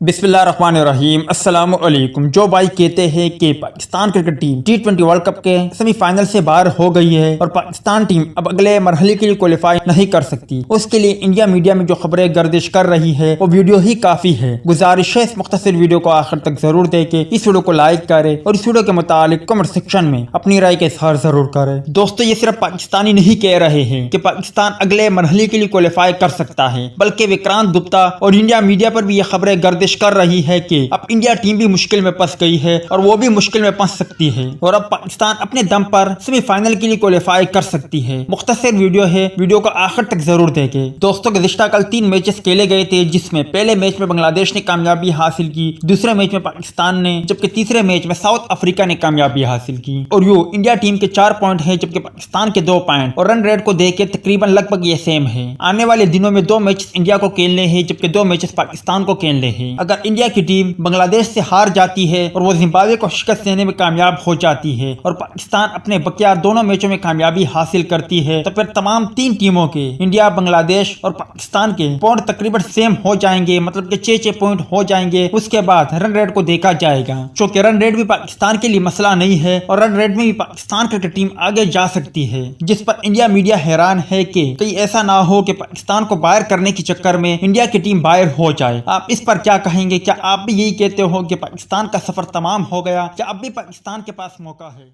बिस्मिल्लाहिर्रहमानिर्रहीम। अस्सलाम वालेकुम। जो भाई कहते हैं कि Pakistan cricket team T20 world cup के सेमीफाइनल से बाहर हो गई है और पाकिस्तान टीम अब अगले मरहले के लिए क्वालिफाई नहीं कर सकती, उसके लिए इंडिया मीडिया में जो खबरें गर्दिश कर रही है वो वीडियो ही काफी है। गुजारिश है इस मुख्तसर वीडियो को आखिर तक जरूर देखें, इस वीडियो को लाइक करें और इस वीडियो के मुतालिक कमेंट सेक्शन में अपनी राय का इजहार जरूर करें। दोस्तों, ये सिर्फ पाकिस्तानी नहीं कह रहे हैं कि पाकिस्तान अगले मरहले के लिए क्वालिफाई कर सकता है, बल्कि विक्रांत गुप्ता और इंडिया मीडिया पर भी ये खबरें गर्दिश कर रही है कि अब इंडिया टीम भी मुश्किल में फंस गई है और वो भी मुश्किल में फंस सकती है और अब पाकिस्तान अपने दम पर सेमीफाइनल के लिए क्वालिफाई कर सकती है। मुख्तसर वीडियो है, वीडियो को आखिर तक जरूर देखें। दोस्तों, गुज़िश्ता कल 3 मैचेस खेले गए थे, जिसमें पहले मैच में बांग्लादेश ने कामयाबी हासिल की, दूसरे मैच में पाकिस्तान ने, जबकि तीसरे मैच में साउथ अफ्रीका ने कामयाबी हासिल की। और यूं इंडिया टीम के 4 पॉइंट है, जबकि पाकिस्तान के 2 पॉइंट, और रन रेट को देख के तकरीबन लगभग ये सेम है। आने वाले दिनों में 2 मैच इंडिया को खेलने हैं, जबकि 2 मैचेस पाकिस्तान को खेलने हैं। अगर इंडिया की टीम बांग्लादेश से हार जाती है और वो जिम्बाब्वे को शिकस्त देने में कामयाब हो जाती है और पाकिस्तान अपने बकिया दोनों मैचों में कामयाबी हासिल करती है, तो फिर तमाम 3 टीमों के, इंडिया, बांग्लादेश और पाकिस्तान के पॉइंट तकरीबन सेम हो जाएंगे, मतलब कि 6-6 पॉइंट हो जाएंगे। उसके बाद रन रेट को देखा जाएगा, क्योंकि रन रेट भी पाकिस्तान के लिए मसला नहीं है और रन रेट में भी पाकिस्तान क्रिकेट टीम आगे जा सकती है, जिस पर इंडिया मीडिया हैरान है कि कहीं ऐसा ना हो कि पाकिस्तान को बाहर करने के चक्कर में इंडिया की टीम बाहर हो जाए। आप इस पर क्या कहेंगे? क्या आप भी यही कहते हो कि पाकिस्तान का सफर तमाम हो गया? क्या अब भी पाकिस्तान के पास मौका है?